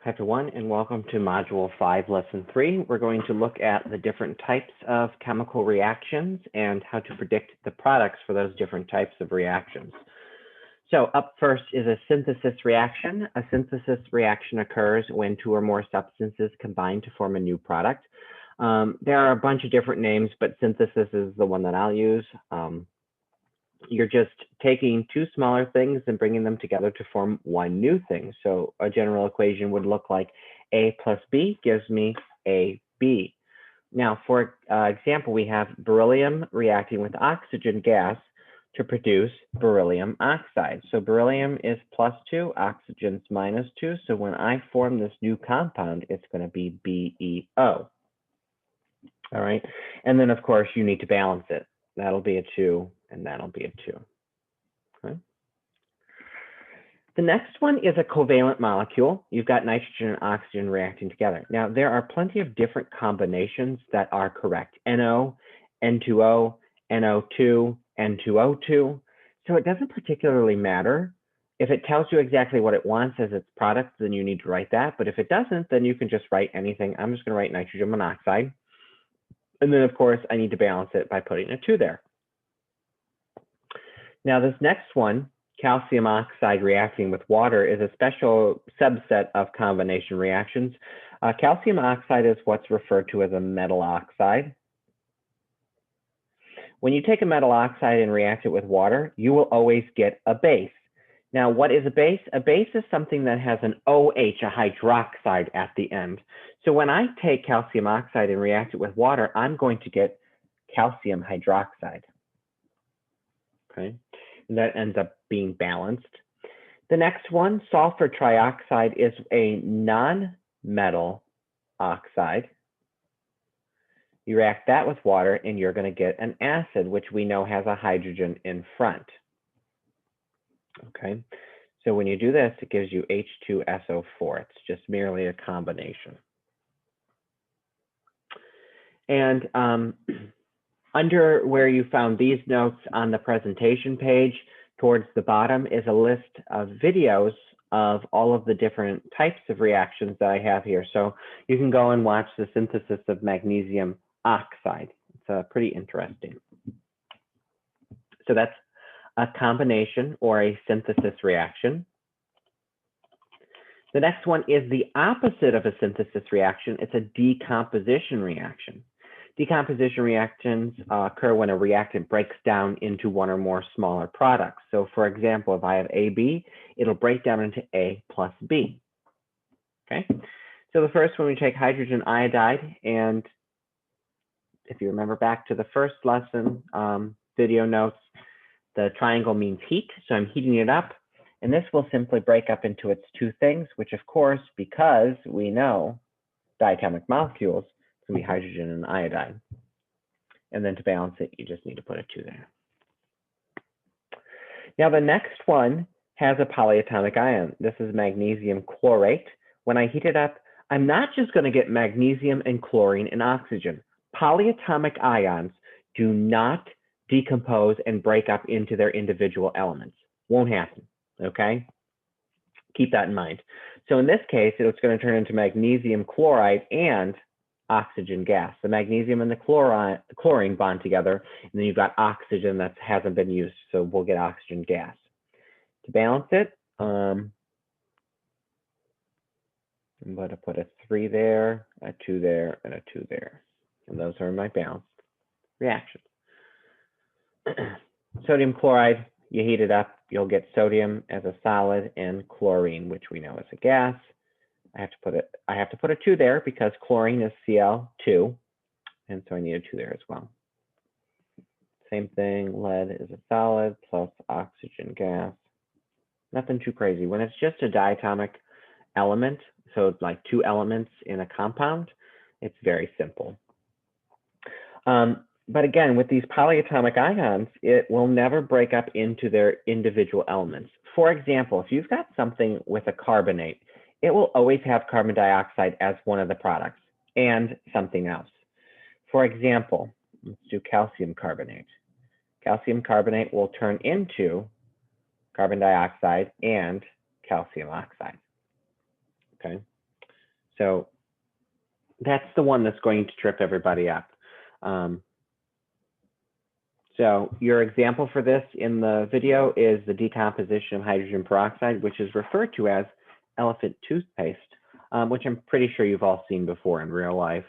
Chapter 1, and welcome to Module 5, Lesson 3. We're going to look at the different types of chemical reactions and how to predict the products for those different types of reactions. So up first is a synthesis reaction. A synthesis reaction occurs when two or more substances combine to form a new product. There are a bunch of different names, but synthesis is the one that I'll use. You're just taking two smaller things and bringing them together to form one new thing. So a general equation would look like A plus B gives me AB. Now, for example, we have beryllium reacting with oxygen gas to produce beryllium oxide. So beryllium is +2, oxygen's -2. So when I form this new compound, it's going to be BeO. All right. And then, of course, you need to balance it. That'll be a 2, and that'll be a 2. Okay. The next one is a covalent molecule. You've got nitrogen and oxygen reacting together. Now, there are plenty of different combinations that are correct. NO, N2O, NO2, N2O2. So it doesn't particularly matter. If it tells you exactly what it wants as its product, then you need to write that. But if it doesn't, then you can just write anything. I'm just going to write nitrogen monoxide. And then, of course, I need to balance it by putting a 2 there. Now, this next one, calcium oxide reacting with water, is a special subset of combination reactions. Calcium oxide is what's referred to as a metal oxide. When you take a metal oxide and react it with water, you will always get a base. Now, what is a base? A base is something that has an OH, a hydroxide at the end. So when I take calcium oxide and react it with water, I'm going to get calcium hydroxide. Okay, and that ends up being balanced. The next one, sulfur trioxide, is a non-metal oxide. You react that with water and you're going to get an acid, which we know has a hydrogen in front. Okay, so when you do this, it gives you H2SO4. It's just merely a combination. And under where you found these notes on the presentation page, towards the bottom is a list of videos of all of the different types of reactions that I have here. So you can go and watch the synthesis of magnesium oxide. It's pretty interesting. So that's a combination or a synthesis reaction. The next one is the opposite of a synthesis reaction. It's a decomposition reaction. Decomposition reactions occur when a reactant breaks down into one or more smaller products. So for example, if I have AB, it'll break down into A plus B. Okay, so the first one, we take hydrogen iodide, and if you remember back to the first lesson video notes, the triangle means heat, so I'm heating it up, and this will simply break up into its two things, which of course, because we know diatomic molecules, it's going to be hydrogen and iodide. And then to balance it, you just need to put a 2 there. Now the next one has a polyatomic ion. This is magnesium chlorate. When I heat it up, I'm not just going to get magnesium and chlorine and oxygen. Polyatomic ions do not decompose and break up into their individual elements. Won't happen, okay? Keep that in mind. So in this case, it's going to turn into magnesium chloride and oxygen gas. The magnesium and the chlorine bond together, and then you've got oxygen that hasn't been used, so we'll get oxygen gas. To balance it, I'm going to put a 3 there, a 2 there, and a 2 there. And those are my balanced reactions. Sodium chloride, you heat it up, you'll get sodium as a solid and chlorine, which we know is a gas. I have to put a 2 there because chlorine is Cl2, and so I need a 2 there as well. Same thing, lead is a solid plus oxygen gas. Nothing too crazy. When it's just a diatomic element, so it's like 2 elements in a compound, it's very simple. But again, with these polyatomic ions, it will never break up into their individual elements. For example, if you've got something with a carbonate, it will always have carbon dioxide as one of the products and something else. For example, let's do calcium carbonate. Calcium carbonate will turn into carbon dioxide and calcium oxide. Okay, So that's the one that's going to trip everybody up. So your example for this in the video is the decomposition of hydrogen peroxide, which is referred to as elephant toothpaste, which I'm pretty sure you've all seen before in real life.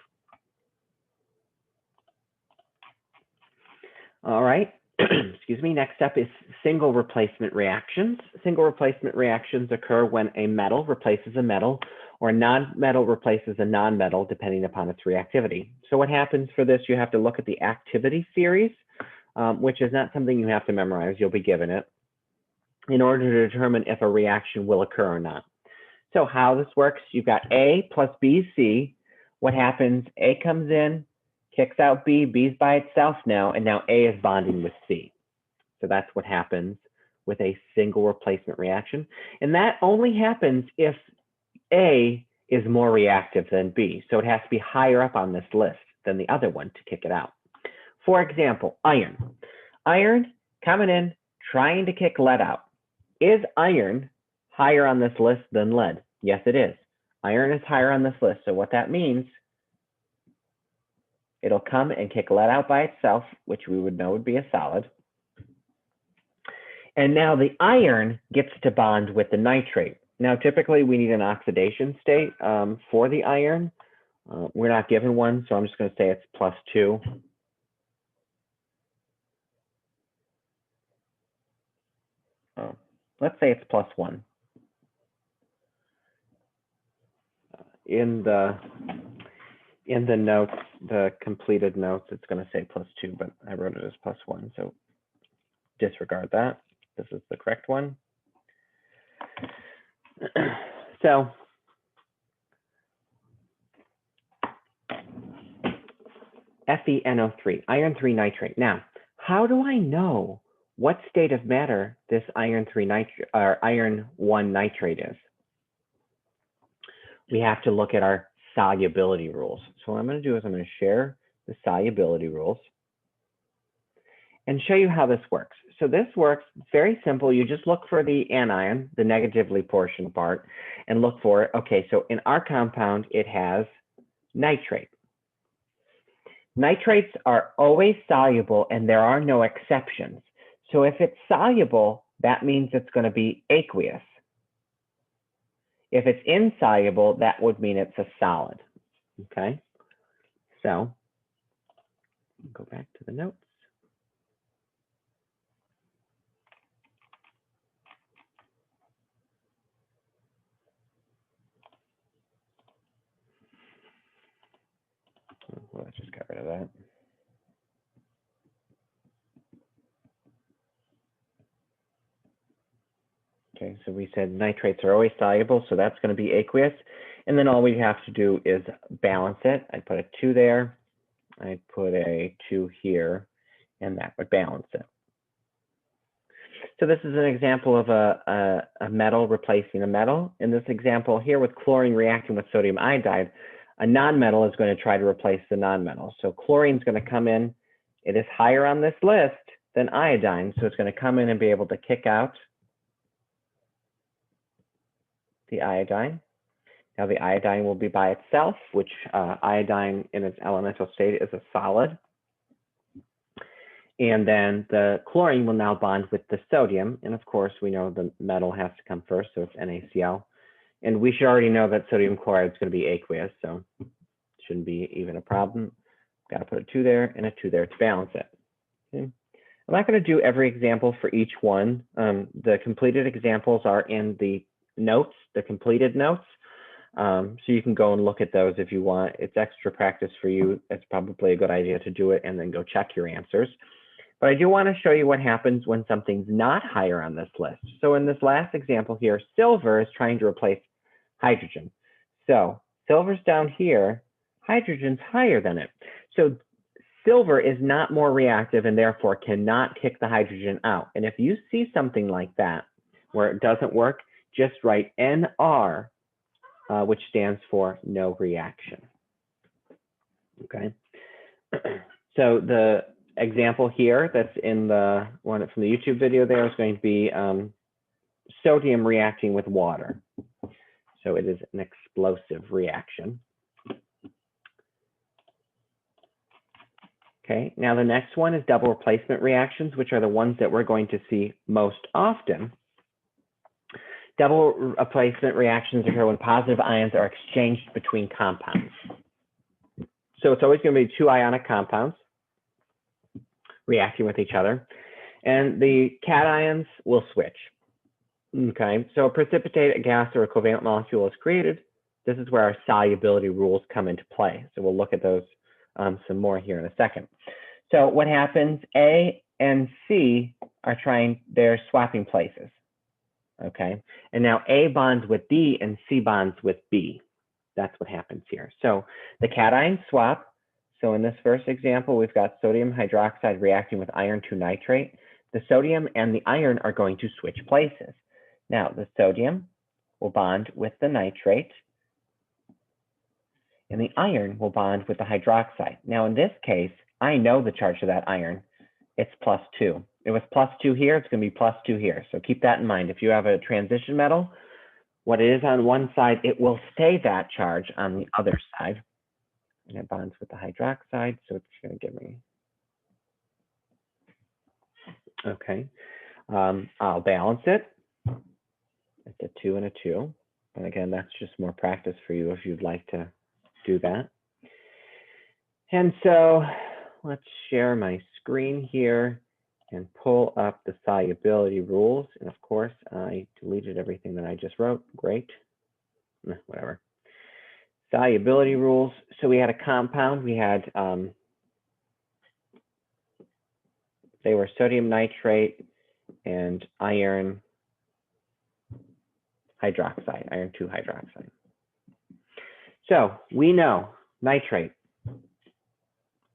All right, excuse me. Next up is single replacement reactions. Single replacement reactions occur when a metal replaces a metal or a non-metal replaces a non-metal, depending upon its reactivity. So what happens for this, you have to look at the activity series, which is not something you have to memorize. You'll be given it in order to determine if a reaction will occur or not. So how this works, you've got A plus B, C. What happens, A comes in, kicks out B, B's by itself now, and now A is bonding with C. So that's what happens with a single replacement reaction. And that only happens if A is more reactive than B. So it has to be higher up on this list than the other one to kick it out. For example, iron. Iron coming in, trying to kick lead out. Is iron higher on this list than lead? Yes, it is. Iron is higher on this list. So what that means, it'll come and kick lead out by itself, which we would know would be a solid. And now the iron gets to bond with the nitrate. Now, typically we need an oxidation state for the iron. We're not given one, so I'm just going to say it's +2. Let's say it's +1. In the notes, the completed notes, it's going to say +2, but I wrote it as +1, so disregard that. This is the correct one. So FeNO3, iron 3 nitrate. Now, how do I know what state of matter this iron 1 nitrate is? We have to look at our solubility rules. So what I'm going to do is I'm going to share the solubility rules and show you how this works. So this works very simple. You just look for the anion, the negatively portioned part, and look for it. Okay, so in our compound, it has nitrate. Nitrates are always soluble and there are no exceptions. So if it's soluble, that means it's going to be aqueous. If it's insoluble, that would mean it's a solid. Okay, so go back to the notes. Well, let's just get rid of that. Okay, so we said nitrates are always soluble, so that's going to be aqueous. And then all we have to do is balance it. I put a 2 there. I put a 2 here, and that would balance it. So this is an example of a metal replacing a metal. In this example here with chlorine reacting with sodium iodide, a non-metal is going to try to replace the non-metal. So chlorine is going to come in. It is higher on this list than iodine, so it's going to come in and be able to kick out the iodine. Now the iodine will be by itself, which iodine in its elemental state is a solid. And then the chlorine will now bond with the sodium. And of course, we know the metal has to come first, so it's NaCl. And we should already know that sodium chloride is going to be aqueous, so it shouldn't be even a problem. Got to put a 2 there and a 2 there to balance it. Okay. I'm not going to do every example for each one. The completed examples are in the notes, the completed notes. So you can go and look at those if you want. It's extra practice for you. It's probably a good idea to do it and then go check your answers. But I do want to show you what happens when something's not higher on this list. So in this last example here, silver is trying to replace hydrogen. So silver's down here, hydrogen's higher than it. So silver is not more reactive and therefore cannot kick the hydrogen out. And if you see something like that where it doesn't work, just write NR, which stands for no reaction. Okay. So the example here that's in the one from the YouTube video there is going to be sodium reacting with water. So it is an explosive reaction. Okay, now the next one is double replacement reactions, which are the ones that we're going to see most often. Double replacement reactions occur when positive ions are exchanged between compounds. So it's always going to be two ionic compounds reacting with each other, and the cations will switch. Okay, so a precipitate, a gas, or a covalent molecule is created. This is where our solubility rules come into play. So we'll look at those some more here in a second. So what happens, A and C are they're swapping places, okay? And now A bonds with D and C bonds with B. That's what happens here. So the cations swap. So in this first example, we've got sodium hydroxide reacting with iron 2 nitrate. The sodium and the iron are going to switch places. Now the sodium will bond with the nitrate, and the iron will bond with the hydroxide. Now in this case, I know the charge of that iron. It's +2. It was +2 here, it's going to be +2 here. So keep that in mind. If you have a transition metal, what it is on one side, it will stay that charge on the other side. And it bonds with the hydroxide, so it's going to give me, okay. I'll balance it. It's a 2 and a 2. And again, that's just more practice for you if you'd like to do that. And so let's share my screen here and pull up the solubility rules. And of course, I deleted everything that I just wrote. Great. Whatever. Solubility rules. So we had a compound. We had, they were sodium nitrate and iron hydroxide, iron 2 hydroxide. So we know nitrate,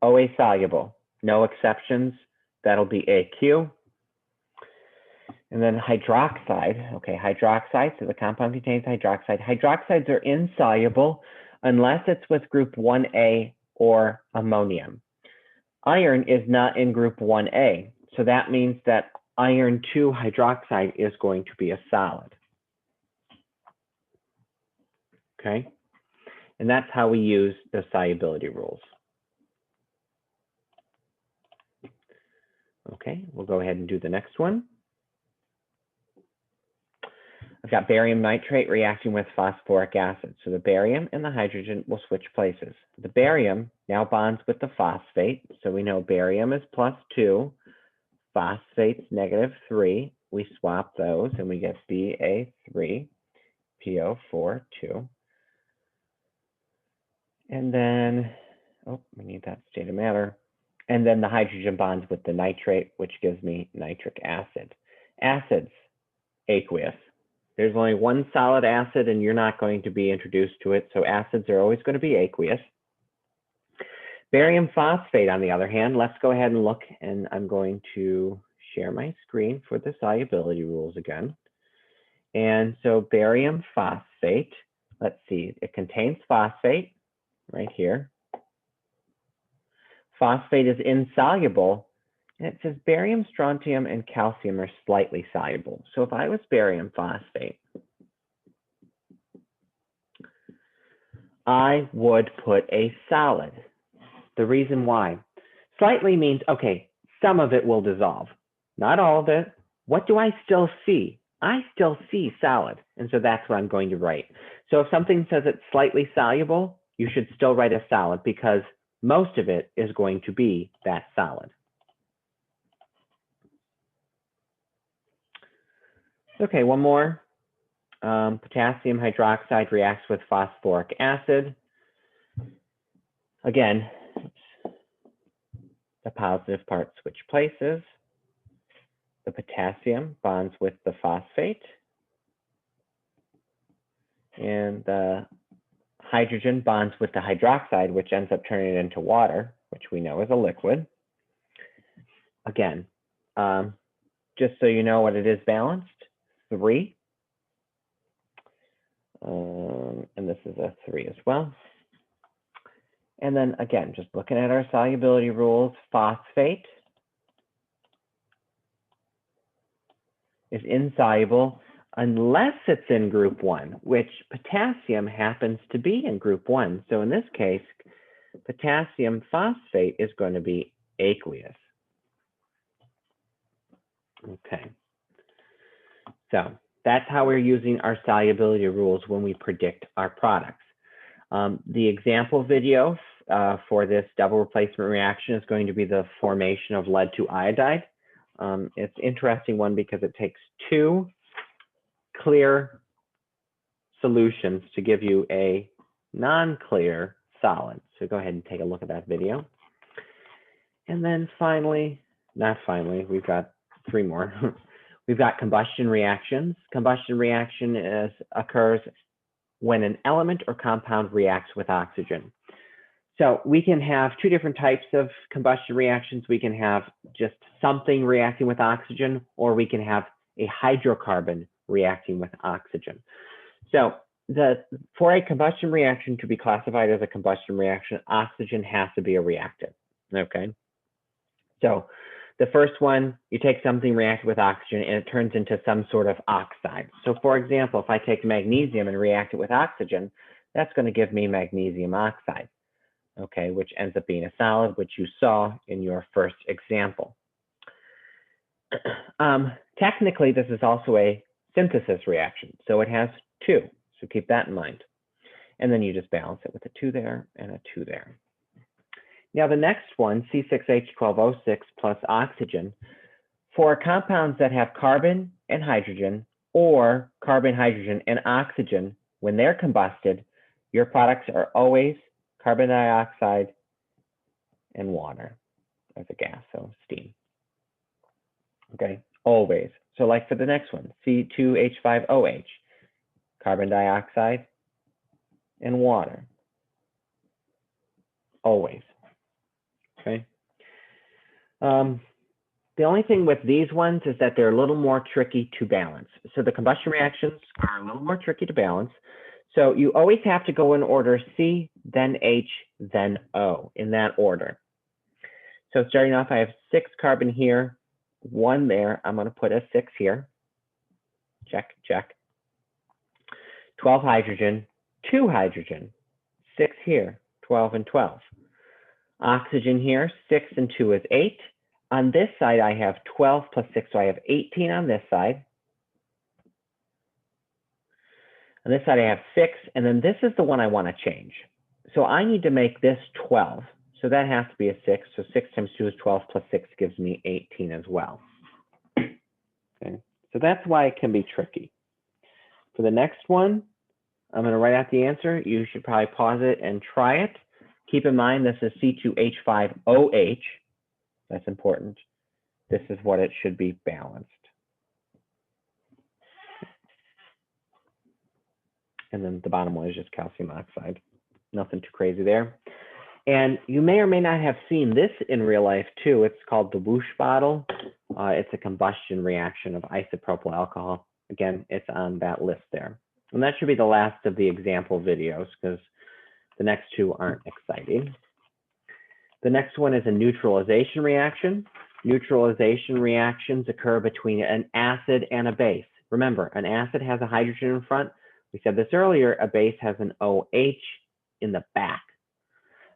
always soluble, no exceptions. That'll be AQ. And then hydroxide, okay, hydroxide, so the compound contains hydroxide. Hydroxides are insoluble unless it's with group 1A or ammonium. Iron is not in group 1A, so that means that iron 2 hydroxide is going to be a solid. Okay, and that's how we use the solubility rules. Okay, we'll go ahead and do the next one. I've got barium nitrate reacting with phosphoric acid. So the barium and the hydrogen will switch places. The barium now bonds with the phosphate. So we know barium is +2, phosphate's -3. We swap those and we get Ba3, PO4, 2. And then, oh, we need that state of matter. And then the hydrogen bonds with the nitrate, which gives me nitric acid. Acids, aqueous. There's only one solid acid and you're not going to be introduced to it. So acids are always going to be aqueous. Barium phosphate, on the other hand, let's go ahead and look, and I'm going to share my screen for the solubility rules again. And so barium phosphate, let's see, it contains phosphate right here. Phosphate is insoluble, and it says barium, strontium, and calcium are slightly soluble. So if I was barium phosphate, I would put a solid. The reason why, slightly means, okay, some of it will dissolve, not all of it. What do I still see? I still see solid, and so that's what I'm going to write. So if something says it's slightly soluble, you should still write a solid because most of it is going to be that solid. Okay, one more. Potassium hydroxide reacts with phosphoric acid. Again, the positive part switch places. The potassium bonds with the phosphate. And the hydrogen bonds with the hydroxide, which ends up turning it into water, which we know is a liquid. Again, just so you know what it is balanced, 3. And this is a 3 as well. And then again, just looking at our solubility rules, phosphate is insoluble unless it's in group 1, which potassium happens to be in group 1. So in this case, potassium phosphate is going to be aqueous. Okay. So that's how we're using our solubility rules when we predict our products. The example video for this double replacement reaction is going to be the formation of lead to iodide. It's an interesting one because it takes 2 clear solutions to give you a non-clear solid. So go ahead and take a look at that video. And then finally, not finally, we've got 3 more. We've got combustion reactions. Combustion reaction occurs when an element or compound reacts with oxygen. So we can have 2 different types of combustion reactions. We can have just something reacting with oxygen, or we can have a hydrocarbon reacting with oxygen. So for a combustion reaction to be classified as a combustion reaction, oxygen has to be a reactant, okay? So the first one, you take something react with oxygen and it turns into some sort of oxide. So for example, if I take magnesium and react it with oxygen, that's going to give me magnesium oxide, okay, which ends up being a solid, which you saw in your first example. Technically, this is also a synthesis reaction, so it has 2, so keep that in mind. And then you just balance it with a 2 there and a 2 there. Now the next one, C6H12O6 plus oxygen, for compounds that have carbon and hydrogen, or carbon, hydrogen, and oxygen, when they're combusted, your products are always carbon dioxide and water as a gas, so steam. Okay, always. So like for the next one, C2H5OH, carbon dioxide and water, always. Okay. The only thing with these ones is that they're a little more tricky to balance. So the combustion reactions are a little more tricky to balance. So you always have to go in order C, then H, then O, in that order. So starting off, I have 6 carbon here, 1 there. I'm going to put a 6 here. Check, check. 12 hydrogen, 2 hydrogen, 6 here, 12 and 12. Oxygen here, 6 and 2 is 8. On this side, I have 12 plus 6, so I have 18 on this side. On this side, I have 6, and then this is the one I want to change. So I need to make this 12. So that has to be a 6. So 6 times 2 is 12 plus 6 gives me 18 as well. Okay, so that's why it can be tricky. For the next one, I'm going to write out the answer. You should probably pause it and try it. Keep in mind, this is C2H5OH. That's important. This is what it should be balanced. And then the bottom one is just calcium oxide. Nothing too crazy there. And you may or may not have seen this in real life too. It's called the whoosh bottle. It's a combustion reaction of isopropyl alcohol. Again, it's on that list there. And that should be the last of the example videos because the next 2 aren't exciting. The next one is a neutralization reaction. Neutralization reactions occur between an acid and a base. Remember, an acid has a hydrogen in front. We said this earlier, a base has an OH in the back.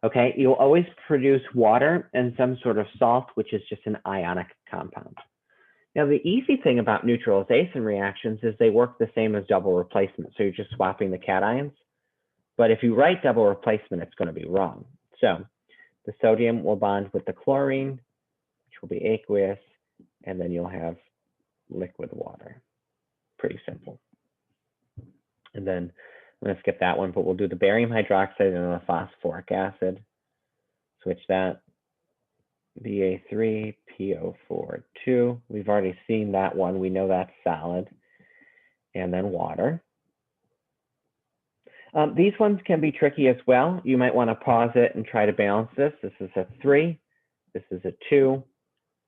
Okay, you'll always produce water and some sort of salt, which is just an ionic compound. Now, the easy thing about neutralization reactions is they work the same as double replacement. So you're just swapping the cations. But if you write double replacement, it's going to be wrong. So the sodium will bond with the chlorine, which will be aqueous, and then you'll have liquid water. Pretty simple. And then I'm going to skip that one, but we'll do the barium hydroxide and the phosphoric acid. Switch that. Ba3PO4 2. We've already seen that one. We know that's solid. And then water. These ones can be tricky as well. You might want to pause it and try to balance this. This is a 3. This is a 2.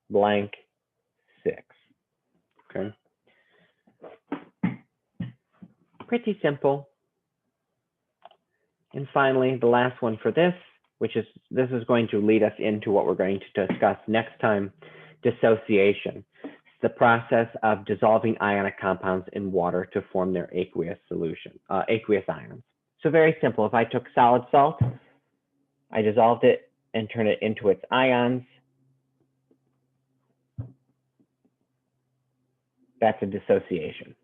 Blank 6. Okay. Pretty simple. And finally, the last one for this, this is going to lead us into what we're going to discuss next time, dissociation. the process of dissolving ionic compounds in water to form their aqueous solution, aqueous ions. So very simple. If I took solid salt, I dissolved it and turned it into its ions. That's a dissociation.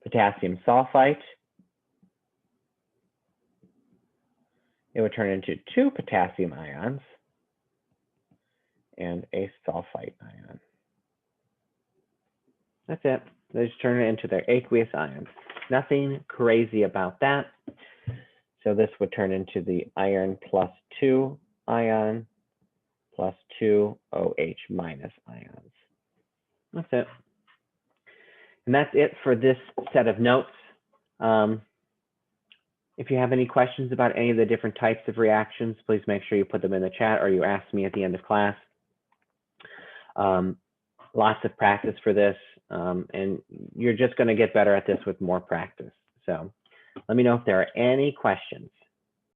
Potassium sulfite, it would turn into 2 potassium ions and a sulfite ion. That's it. They just turn it into their aqueous ions. Nothing crazy about that. So this would turn into the iron +2 ion +2 OH- ions. That's it. And that's it for this set of notes. If you have any questions about any of the different types of reactions, please make sure you put them in the chat or you ask me at the end of class. Lots of practice for this, and you're just going to get better at this with more practice. So let me know if there are any questions.